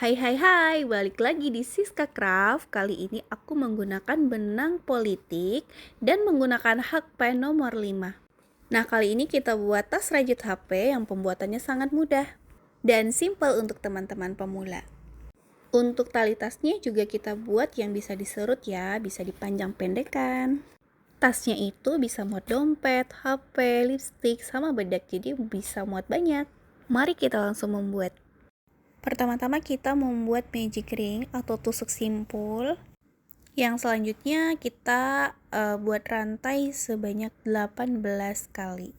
Hai hai hai, balik lagi di Siska Craft. Kali ini aku menggunakan benang politik dan menggunakan hakpen nomor 5. Nah, kali ini kita buat tas rajut HP yang pembuatannya sangat mudah dan simple untuk teman-teman pemula. Untuk tali tasnya juga kita buat yang bisa diserut ya, bisa dipanjang pendekkan. Tasnya itu bisa muat dompet, HP, lipstick, sama bedak, jadi bisa muat banyak. Mari kita langsung membuat. Pertama-tama kita membuat magic ring atau tusuk simpul. Yang selanjutnya kita buat rantai sebanyak 18 kali.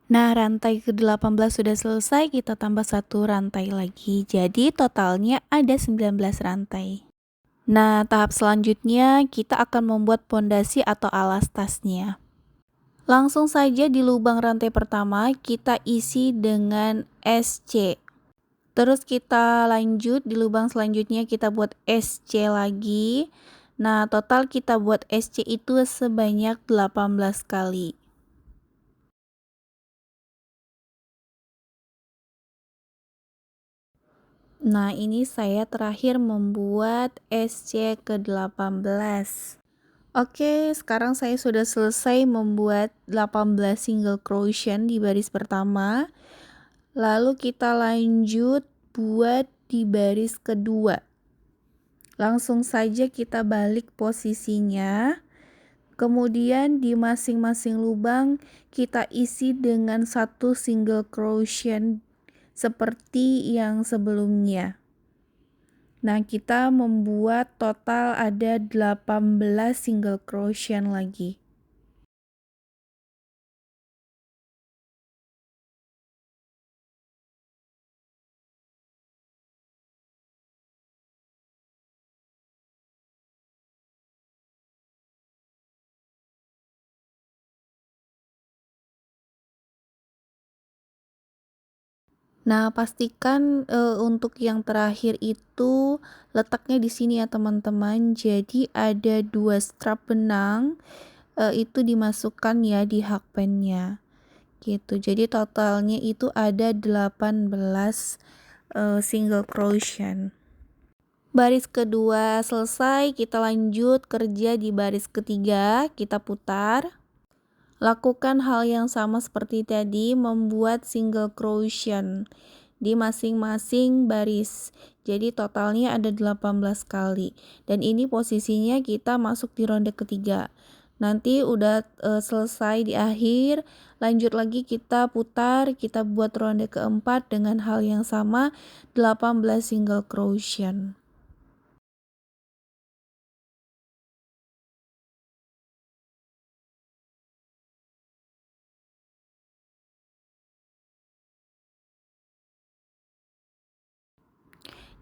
Nah, rantai ke-18 sudah selesai, kita tambah satu rantai lagi. Jadi totalnya ada 19 rantai. Nah, tahap selanjutnya kita akan membuat pondasi atau alas tasnya. Langsung saja di lubang rantai pertama kita isi dengan SC. Terus kita lanjut di lubang selanjutnya kita buat SC lagi. Nah, total kita buat SC itu sebanyak 18 kali. Nah, ini saya terakhir membuat SC ke-18. Oke, sekarang saya sudah selesai membuat 18 single crochet di baris pertama. Lalu kita lanjut buat di baris kedua. Langsung saja kita balik posisinya. Kemudian di masing-masing lubang kita isi dengan satu single crochet seperti yang sebelumnya. Nah, kita membuat total ada 18 single crochet lagi. Nah, pastikan untuk yang terakhir itu letaknya di sini ya teman-teman. Jadi ada 2 strap benang, itu dimasukkan ya di hakpennya. Gitu. Jadi totalnya itu ada 18 single crochet. Baris kedua selesai, kita lanjut kerja di baris ketiga, kita putar. Lakukan hal yang sama seperti tadi, membuat single crochet di masing-masing baris. Jadi totalnya ada 18 kali. Dan ini posisinya kita masuk di ronde ketiga. Nanti udah selesai di akhir, lanjut lagi kita putar, kita buat ronde keempat dengan hal yang sama, 18 single crochet.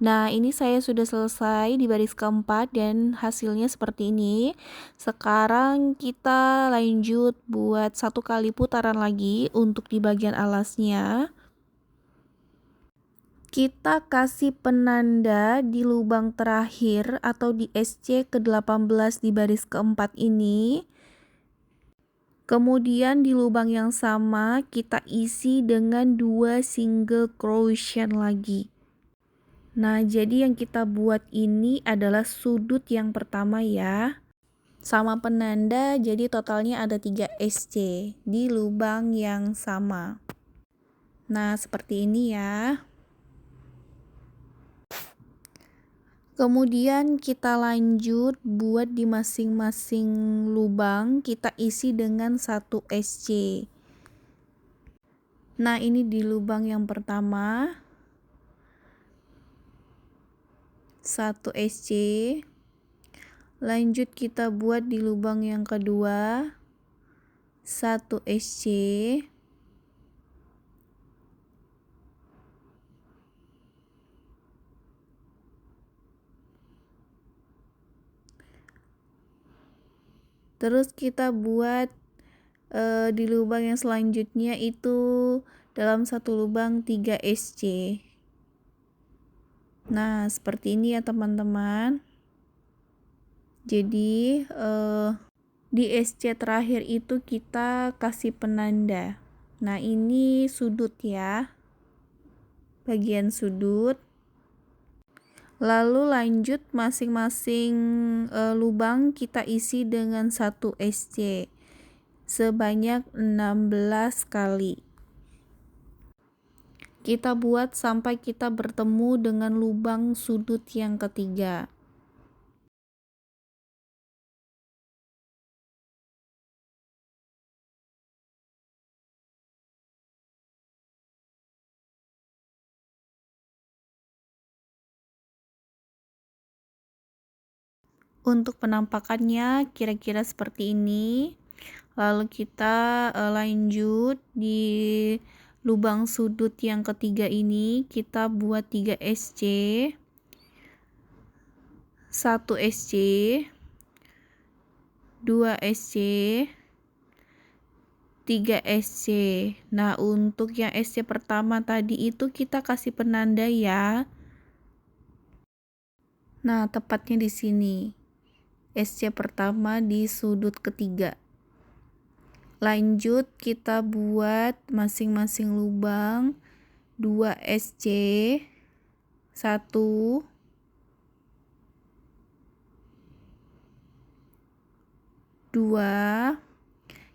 Nah, ini saya sudah selesai di baris keempat dan hasilnya seperti ini. Sekarang kita lanjut buat satu kali putaran lagi untuk di bagian alasnya. Kita kasih penanda di lubang terakhir atau di SC ke-18 di baris keempat ini. Kemudian di lubang yang sama kita isi dengan 2 single crochet lagi. Nah, jadi yang kita buat ini adalah sudut yang pertama ya. Sama penanda, jadi totalnya ada 3 SC di lubang yang sama. Nah, seperti ini ya. Kemudian kita lanjut buat di masing-masing lubang, kita isi dengan 1 SC. Nah, ini di lubang yang pertama. 1 SC. Lanjut kita buat di lubang yang kedua 1 SC. Terus kita buat di lubang yang selanjutnya itu dalam satu lubang 3 SC. Nah, seperti ini ya teman-teman. Jadi di SC terakhir itu kita kasih penanda. Nah, ini sudut ya, bagian sudut. Lalu lanjut masing-masing lubang kita isi dengan 1 SC sebanyak 16 kali. Kita buat sampai kita bertemu dengan lubang sudut yang ketiga. Untuk penampakannya kira-kira seperti ini. Lalu kita lanjut di lubang sudut yang ketiga ini kita buat 3 SC, 1 SC, 2 SC, 3 SC. Nah, untuk yang SC pertama tadi itu kita kasih penanda ya. Nah, tepatnya di sini. SC pertama di sudut ketiga. Lanjut kita buat masing-masing lubang 2 SC, 1, 2.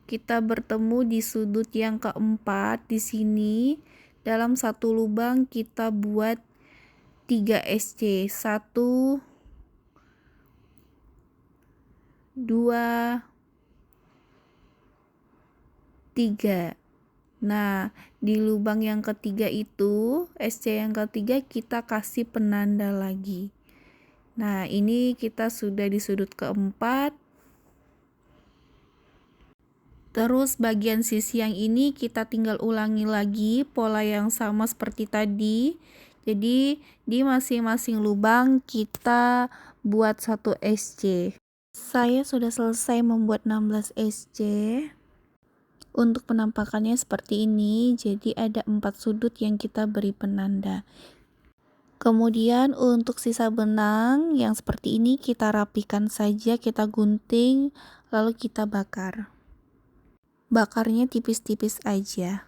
Kita bertemu di sudut yang keempat di sini. Dalam satu lubang kita buat 3 SC. 1, 2, 3. Nah, di lubang yang ketiga itu, SC yang ketiga kita kasih penanda lagi. Nah, ini kita sudah di sudut keempat. Terus bagian sisi yang ini kita tinggal ulangi lagi pola yang sama seperti tadi. Jadi di masing-masing lubang kita buat 1 SC. Saya sudah selesai membuat 16 SC. Untuk penampakannya seperti ini. Jadi ada 4 sudut yang kita beri penanda. Kemudian untuk sisa benang yang seperti ini kita rapikan saja, kita gunting lalu kita bakar. Bakarnya tipis-tipis aja.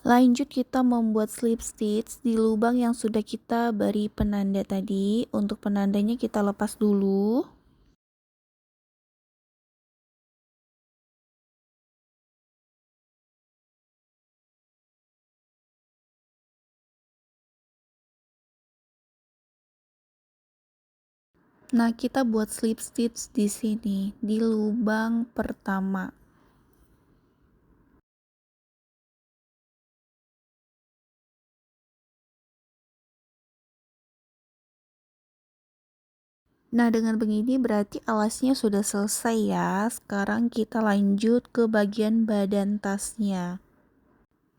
Lanjut kita membuat slip stitch di lubang yang sudah kita beri penanda tadi. Untuk penandanya kita lepas dulu. Nah, kita buat slip stitch di sini di lubang pertama. Nah, dengan begini berarti alasnya sudah selesai ya. Sekarang kita lanjut ke bagian badan tasnya.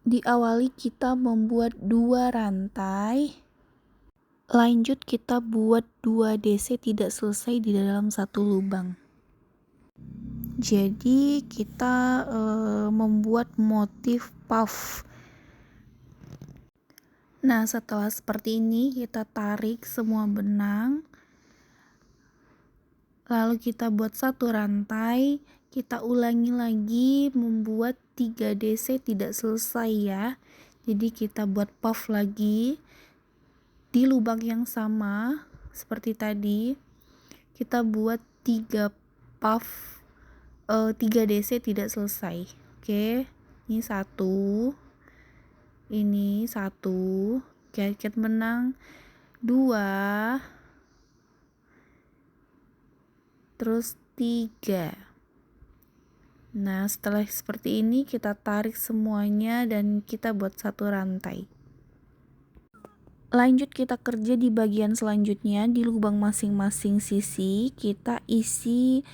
Diawali kita membuat 2 rantai. Lanjut kita buat 2 DC tidak selesai di dalam satu lubang. Jadi kita membuat motif puff. Nah, setelah seperti ini kita tarik semua benang. Lalu kita buat 1 rantai, kita ulangi lagi membuat 3 DC tidak selesai ya. Jadi kita buat puff lagi di lubang yang sama seperti tadi. Kita buat 3 puff 3 DC tidak selesai. Oke, ini 1, ini 1, ikat benang 2, terus 3. Nah, setelah seperti ini kita tarik semuanya dan kita buat 1 rantai. Lanjut kita kerja di bagian selanjutnya. Di lubang masing-masing sisi kita isi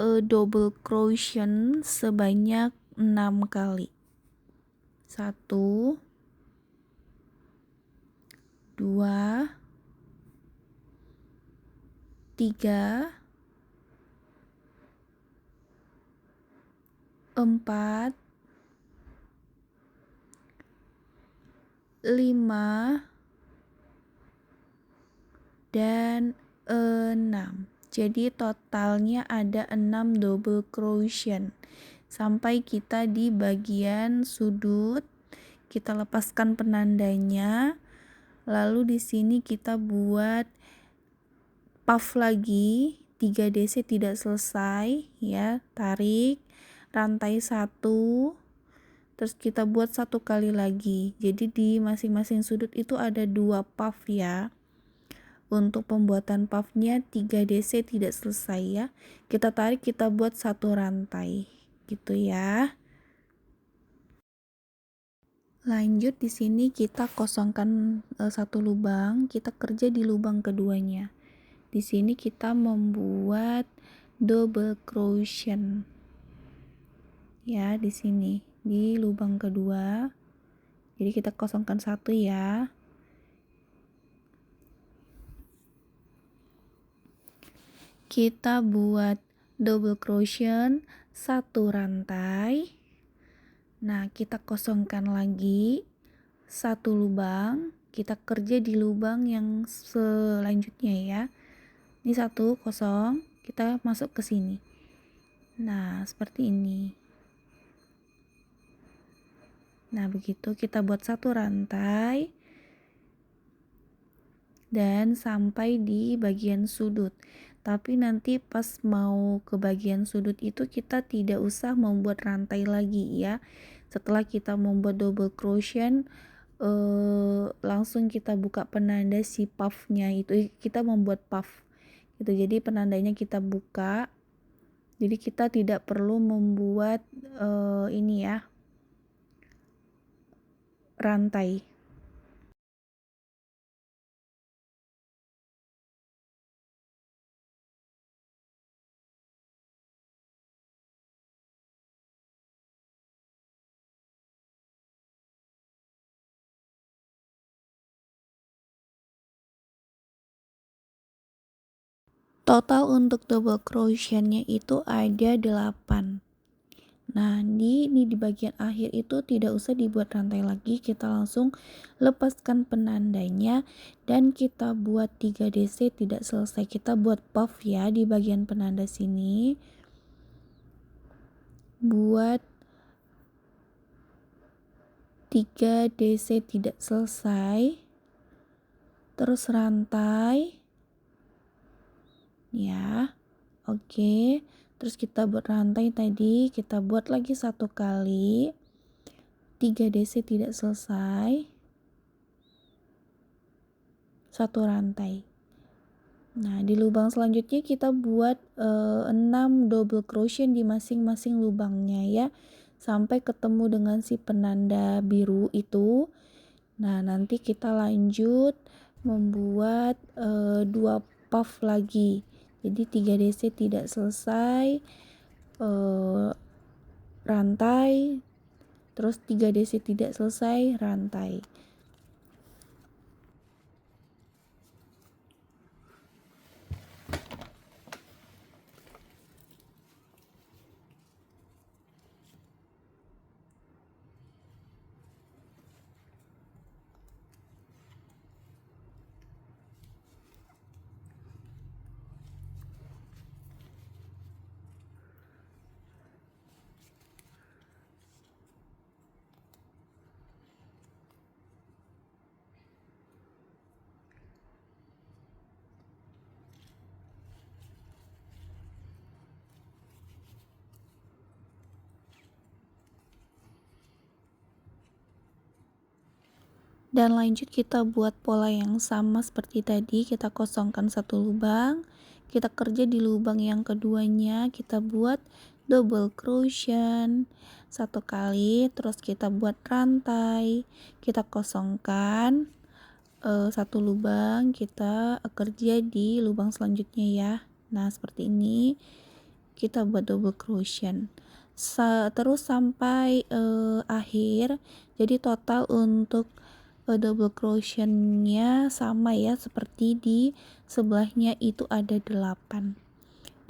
double crochet sebanyak 6 kali. 1, 2, 3, 4, 5, dan 6. Jadi totalnya ada 6 double crochet sampai kita di bagian sudut. Kita lepaskan penandanya, lalu di sini kita buat puff lagi 3 DC tidak selesai ya, tarik rantai 1, terus kita buat 1 kali lagi. Jadi di masing-masing sudut itu ada 2 puff ya. Untuk pembuatan puffnya 3 DC tidak selesai ya, kita tarik, kita buat 1 rantai gitu ya. Lanjut di sini kita kosongkan 1 lubang, kita kerja di lubang keduanya. Di sini kita membuat double crochet ya, di sini di lubang kedua. Jadi kita kosongkan 1 ya. Kita buat double crochet 1 rantai. Nah, kita kosongkan lagi 1 lubang, kita kerja di lubang yang selanjutnya ya. Ini 1 kosong, kita masuk ke sini. Nah, seperti ini. Nah, begitu kita buat 1 rantai dan sampai di bagian sudut. Tapi nanti pas mau ke bagian sudut itu kita tidak usah membuat rantai lagi ya. Setelah kita membuat double crochet, langsung kita buka penanda si puffnya itu, kita membuat puff gitu. Jadi penandanya kita buka. Jadi kita tidak perlu membuat ini ya, rantai. Total untuk double crochetnya itu ada 8. Nah, ini di bagian akhir itu tidak usah dibuat rantai lagi, kita langsung lepaskan penandanya dan kita buat 3 DC tidak selesai. Kita buat puff ya di bagian penanda sini. Buat 3 DC tidak selesai. Terus rantai. Ya. Oke. Terus kita buat rantai tadi, kita buat lagi 1 kali. 3 DC tidak selesai, 1 rantai. Nah, di lubang selanjutnya kita buat 6 double crochet di masing-masing lubangnya ya, sampai ketemu dengan si penanda biru itu. Nah, nanti kita lanjut membuat 2 puff lagi. Jadi 3 DC tidak selesai, rantai, terus 3 DC tidak selesai, rantai. Dan lanjut kita buat pola yang sama seperti tadi, kita kosongkan 1 lubang, kita kerja di lubang yang keduanya, kita buat double crochet 1 kali, terus kita buat rantai, kita kosongkan 1 lubang, kita kerja di lubang selanjutnya ya. Nah, seperti ini kita buat double crochet terus sampai akhir. Jadi total untuk double crochetnya sama ya, seperti di sebelahnya itu ada 8.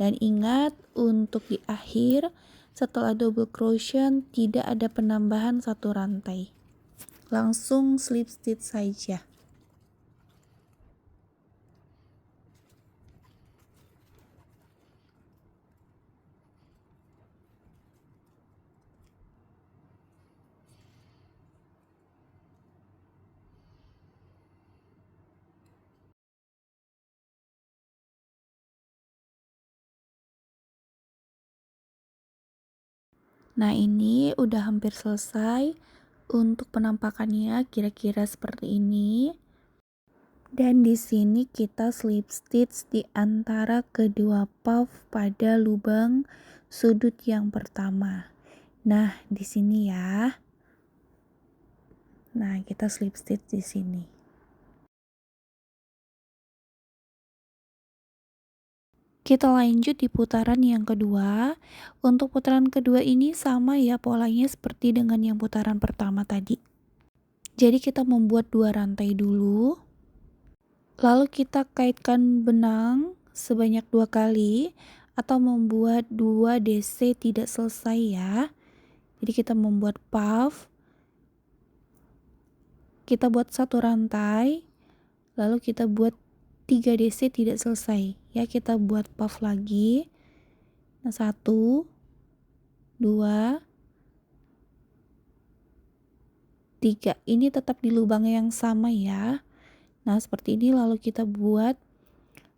Dan ingat, untuk di akhir setelah double crochet tidak ada penambahan satu rantai. Langsung slip stitch saja. Nah, ini udah hampir selesai. Untuk penampakannya kira-kira seperti ini. Dan di sini kita slip stitch di antara kedua puff pada lubang sudut yang pertama. Nah, di sini ya. Nah, kita slip stitch di sini. Kita lanjut di putaran yang kedua. Untuk putaran kedua ini sama ya polanya seperti dengan yang putaran pertama tadi. Jadi kita membuat 2 rantai dulu. Lalu kita kaitkan benang sebanyak 2 kali atau membuat 2 DC tidak selesai ya. Jadi kita membuat puff. Kita buat 1 rantai. Lalu kita buat 3 DC tidak selesai. Ya, kita buat puff lagi. Nah, 1 2 3. Ini tetap di lubang yang sama ya. Nah, seperti ini lalu kita buat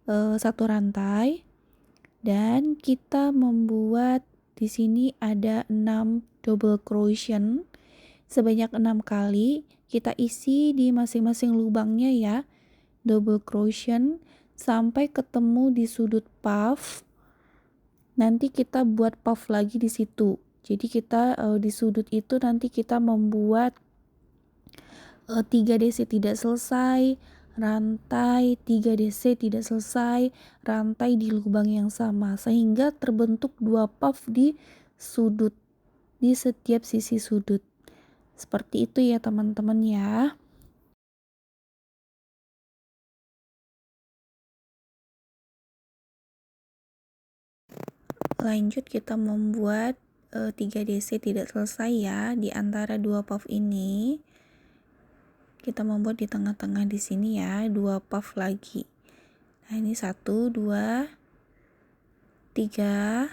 1 rantai dan kita membuat di sini ada 6 double crochet sebanyak 6 kali. Kita isi di masing-masing lubangnya ya. Double crochet sampai ketemu di sudut puff. Nanti kita buat puff lagi di situ. Jadi kita di sudut itu nanti kita membuat 3 DC tidak selesai, rantai 3 DC tidak selesai, rantai di lubang yang sama sehingga terbentuk 2 puff di sudut, di setiap sisi sudut. Seperti itu ya teman-teman ya. Lanjut kita membuat 3 DC tidak selesai ya di antara 2 puff ini. Kita membuat di tengah-tengah di sini ya, 2 puff lagi. Nah, ini 1 2 3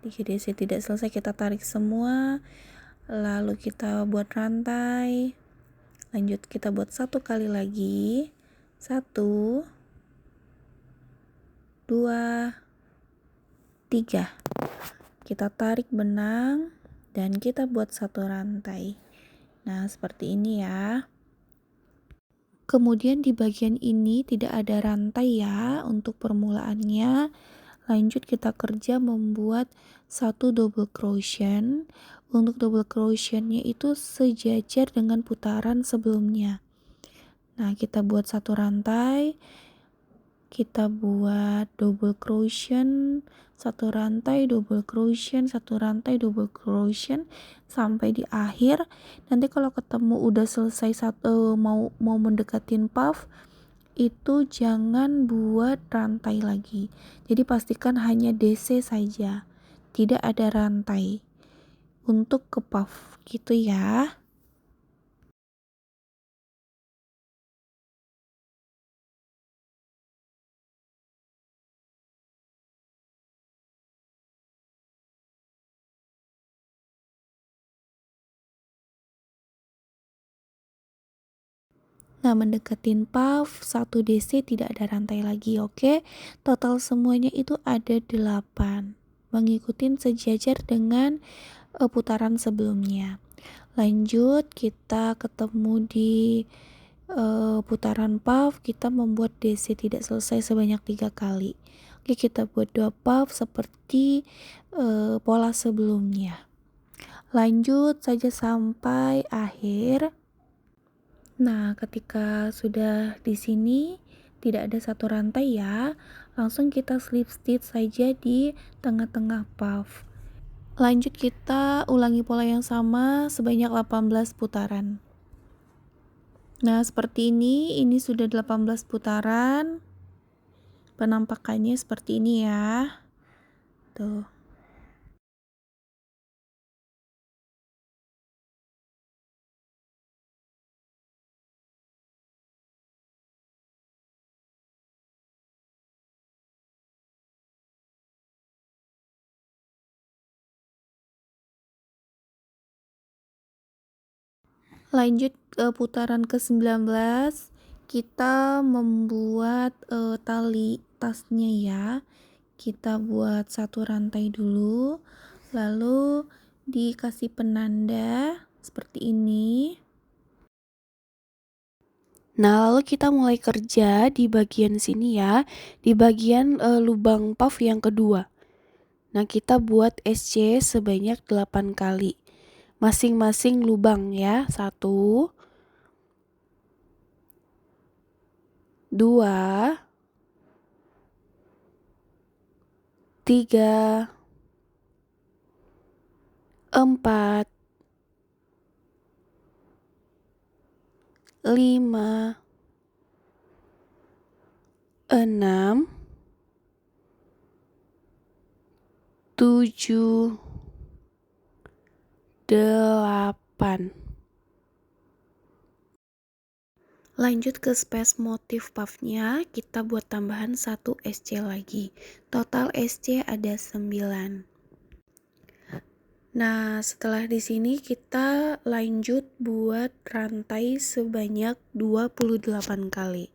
DC tidak selesai, kita tarik semua. Lalu kita buat rantai. Lanjut kita buat 1 kali lagi. 1 2 3. Kita tarik benang dan kita buat 1 rantai. Nah, seperti ini ya. Kemudian di bagian ini tidak ada rantai ya untuk permulaannya. Lanjut kita kerja membuat 1 double crochet. Untuk double crochetnya itu sejajar dengan putaran sebelumnya. Nah, kita buat 1 rantai. Kita buat double crochet, 1 rantai double crochet, 1 rantai double crochet sampai di akhir. Nanti kalau ketemu udah selesai mau mendekatin puff itu jangan buat rantai lagi. Jadi pastikan hanya DC saja, tidak ada rantai untuk ke puff gitu ya. Nah, mendekatin puff 1 DC tidak ada rantai lagi, oke? Total semuanya itu ada 8. Mengikuti sejajar dengan putaran sebelumnya. Lanjut kita ketemu di putaran puff, kita membuat DC tidak selesai sebanyak 3 kali. Oke, kita buat 2 puff seperti pola sebelumnya. Lanjut saja sampai akhir. Nah, ketika sudah di sini tidak ada 1 rantai ya, langsung kita slip stitch saja di tengah-tengah puff. Lanjut kita ulangi pola yang sama sebanyak 18 putaran. Nah, seperti ini sudah 18 putaran. Penampakannya seperti ini ya. Tuh. Lanjut ke putaran ke-19, kita membuat tali tasnya ya. Kita buat satu rantai dulu, lalu dikasih penanda seperti ini. Nah, lalu kita mulai kerja di bagian sini ya, di bagian lubang puff yang kedua. Nah, kita buat SC sebanyak 8 kali. Masing-masing lubang ya. 1, 2, 3, 4, 5, 6, 7, 8. Lanjut ke space motif puffnya, kita buat tambahan 1 SC lagi. Total SC ada 9. Nah, setelah di sini kita lanjut buat rantai sebanyak 28 kali.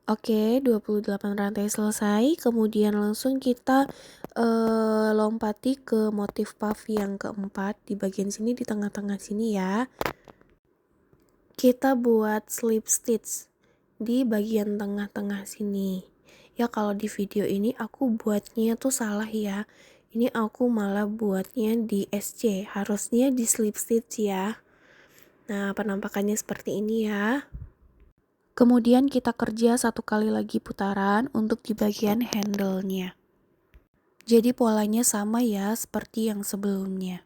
Oke, 28 rantai selesai, kemudian langsung kita lompati ke motif puff yang keempat di bagian sini, di tengah-tengah sini ya. Kita buat slip stitch di bagian tengah-tengah sini. Ya, kalau di video ini aku buatnya tuh salah ya. Ini aku malah buatnya di SC, harusnya di slip stitch ya. Nah, penampakannya seperti ini ya. Kemudian kita kerja satu kali lagi putaran untuk di bagian handle-nya. Jadi polanya sama ya seperti yang sebelumnya.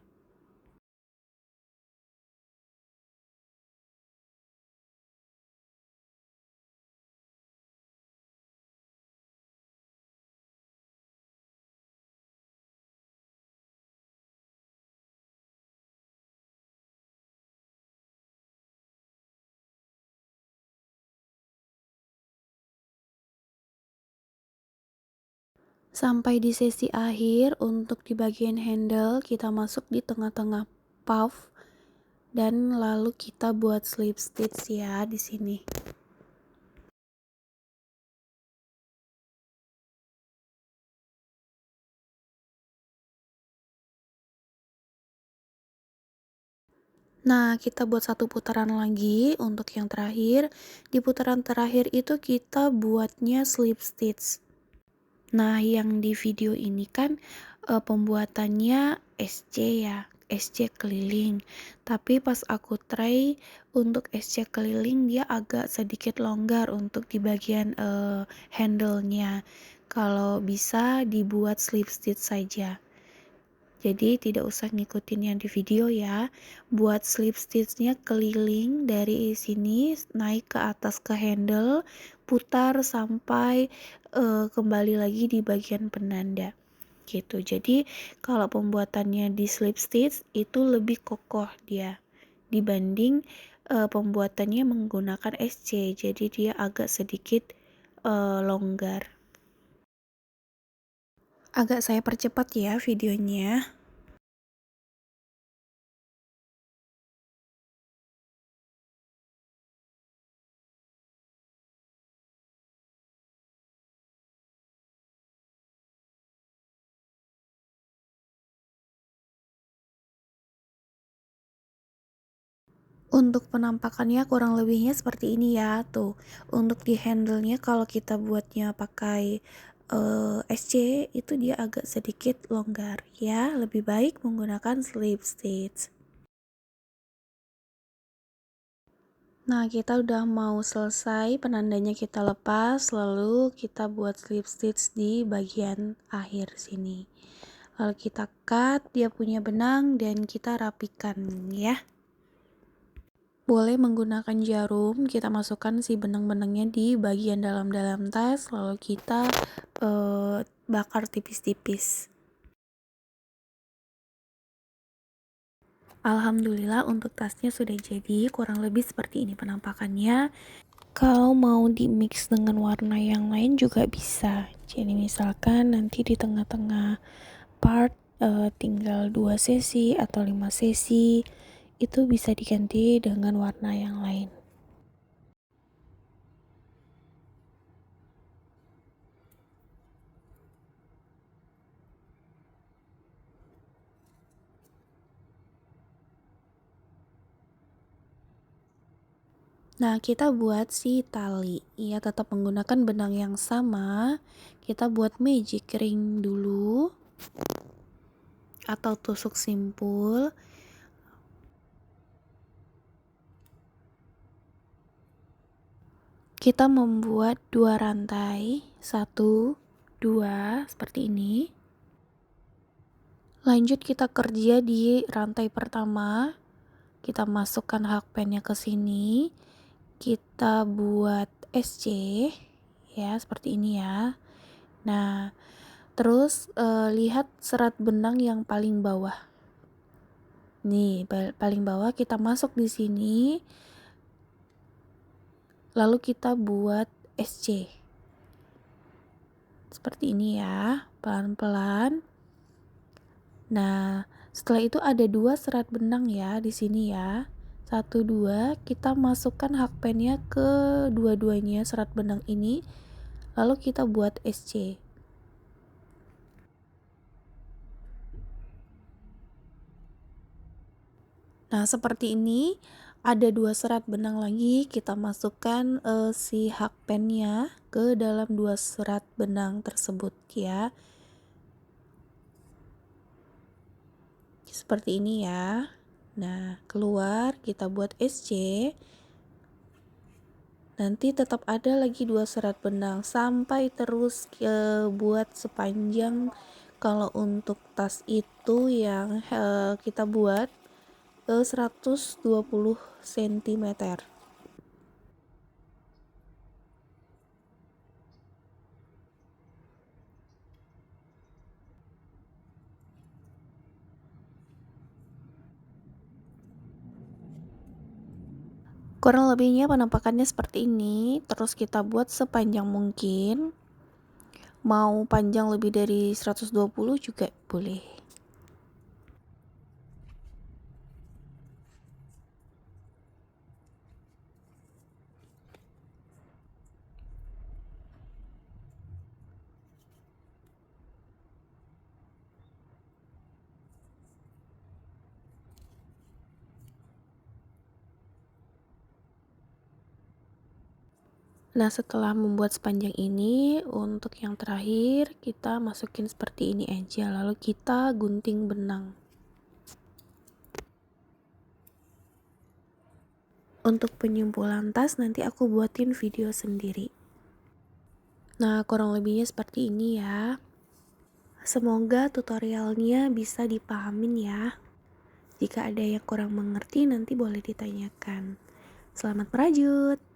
Sampai di sesi akhir, untuk di bagian handle kita masuk di tengah-tengah puff dan lalu kita buat slip stitch ya di sini. Nah, kita buat satu putaran lagi untuk yang terakhir. Di putaran terakhir itu kita buatnya slip stitch. Nah, yang di video ini kan pembuatannya SC ya, SC keliling. Tapi pas aku try untuk SC keliling dia agak sedikit longgar untuk di bagian handle-nya. Kalau bisa dibuat slip stitch saja. Jadi tidak usah ngikutin yang di video ya. Buat slip stitchnya keliling dari sini naik ke atas ke handle, putar sampai kembali lagi di bagian penanda gitu. Jadi kalau pembuatannya di slip stitch itu lebih kokoh dia dibanding pembuatannya menggunakan SC. Jadi dia agak sedikit longgar. Agak saya percepat ya videonya. Untuk penampakannya kurang lebihnya seperti ini ya. Tuh, untuk di handle-nya kalau kita buatnya pakai SC itu dia agak sedikit longgar ya. Lebih baik menggunakan slip stitch. Nah, kita udah mau selesai, penandanya kita lepas, lalu kita buat slip stitch di bagian akhir sini. lalu kita cut dia punya benang dan kita rapikan ya. Boleh menggunakan jarum, kita masukkan si benang-benangnya di bagian dalam-dalam tas, lalu kita bakar tipis-tipis. Alhamdulillah untuk tasnya sudah jadi, kurang lebih seperti ini penampakannya. Kalau mau di mix dengan warna yang lain juga bisa. Jadi misalkan nanti di tengah-tengah part tinggal 2 sesi atau 5 sesi, itu bisa diganti dengan warna yang lain. Nah, kita buat si tali, ya tetap menggunakan benang yang sama. Kita buat magic ring dulu atau tusuk simpul. Kita membuat 2 rantai, 1, 2 seperti ini. Lanjut kita kerja di rantai pertama. Kita masukkan hakpennya ke sini. Kita buat SC ya, seperti ini ya. Nah, terus lihat serat benang yang paling bawah. Nih, paling bawah kita masuk di sini. Lalu kita buat SC. Seperti ini ya, pelan-pelan. Nah, setelah itu ada 2 serat benang ya di sini ya. 1, 2, kita masukkan hakpennya ke dua-duanya serat benang ini. Lalu kita buat SC. Nah, seperti ini ada 2 serat benang lagi, kita masukkan si hakpennya ke dalam 2 serat benang tersebut ya. Seperti ini ya. Nah, keluar kita buat SC. Nanti tetap ada lagi 2 serat benang sampai terus buat sepanjang, kalau untuk tas itu yang kita buat 120 cm. Kurang lebihnya penampakannya seperti ini. Terus kita buat sepanjang mungkin. Mau panjang lebih dari 120 juga boleh. Nah, setelah membuat sepanjang ini, untuk yang terakhir kita masukin seperti ini aja, lalu kita gunting benang. Untuk penyimpulan tas nanti aku buatin video sendiri. Nah, kurang lebihnya seperti ini ya. Semoga tutorialnya bisa dipahamin ya. Jika ada yang kurang mengerti nanti boleh ditanyakan. Selamat merajut!